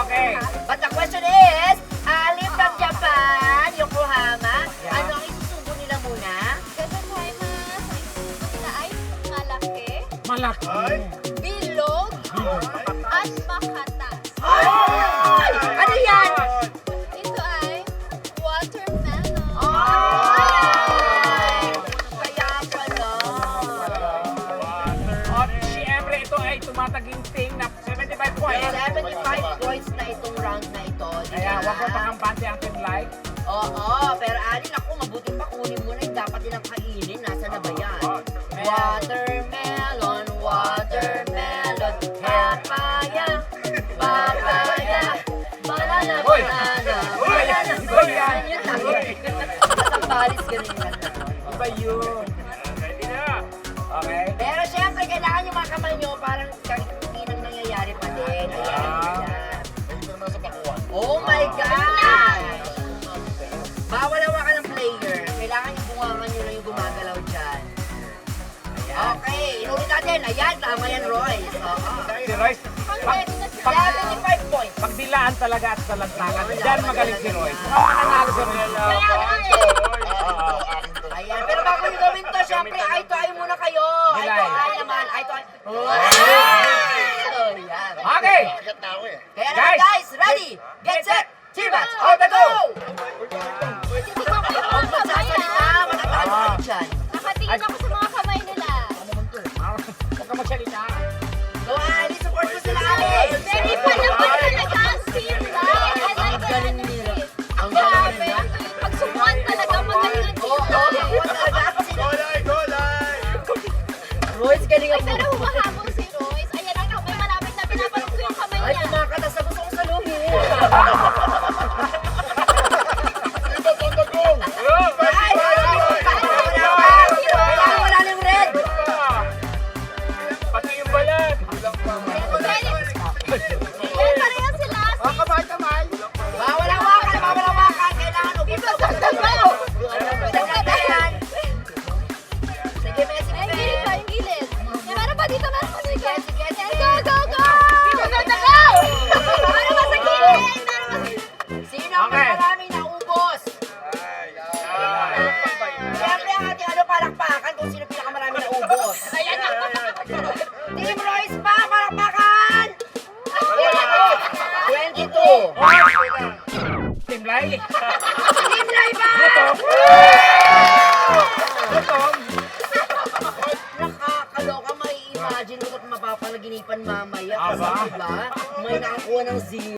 Okay. But the question is, alin from Japan, Yokohama, Yeah. ano ang isusubo nila muna? Malaki. Bilog at makatas. Ay! Ano yan? Ito ay watermelon. Ay! Kaya pala. At siyempre ito ay tumataginting na 75 points. 75 points na itong round na ito. Kaya wag mo pakampante ang team like. Oo, pero alin ako, mabuti pa kunin mo na yung dapat nilang kainin. Nasa na ba yan? Watermelon, watermelon, papaya, papaya, banana, Hoy! banana, Hoy! banana, Iba yan! banana. Yun lang yun. Sa Paris, ganun yan. Iba yun. Ready na. Okay. Pero syempre, kailangan yung mga kamay nyo parang hindi nang nangyayari pa din. Ayan, ayan. Oh my God! Bawal hawakan ng player. Kailangan yung bungangan nyo lang yung gumagalaw dyan. Okay, inulit natin. Ayan, tama yan, Royce. Oo. Si Royce, pag 75 points. dilaan talaga at salagtakan. Diyan magaling si Royce. Nanalo si Royce. Kaya nga eh. Ayan, pero bago nyo gawin to, syempre, eye to eye muna kayo. Eye to eye naman, eye to eye. Oh, yan. Okay. Kaya naman, guys, ready, get set, T-Bats, on the go! Huwag magsasalita, matatalo ka dyan. Nakatingin ako sa mga kamay nila. Huwag ka magsalita. Go, Ali, support mo sila, Ali. Very pa naman talaga ang team life. I like Ang galing it. nila. Ang Grabe. galing nila. Pagsubuan talaga magaling ang team Oo, life. oo, talaga. Kasi Royce, galing Ay, ako. pero humahabol si Royce. Ayan ang kamay malapit na pinapalok ko yung kamay Ay, niya. kumakatas na gusto kong saluhin. Ay, kailangan wala na yung red. Pati yung balat. Ayan, parehas sila. Bawal hawakan, bawal hawakan. Kailangan ubusan. Yan. Sige, Messi, Ay, sige. gilid pa, yung gilid. Eh, meron pa dito, meron pa dito. Sige, sige. Go, go, go! Go, go, go! Meron pa sa gilid! Meron pa sa gilid! Sino ang maraming naubos? Siyempre ang ating palakpakan kung sino pinakamaraming naubos. Ayan na. Team Royce pa, palakpakan! 22. Team Lai. Team Laiba! Gutom. Nakakaloka, may imagine ko at mapapalaginipan mamaya. Kasi Aba. diba, may nakakuha ng zero.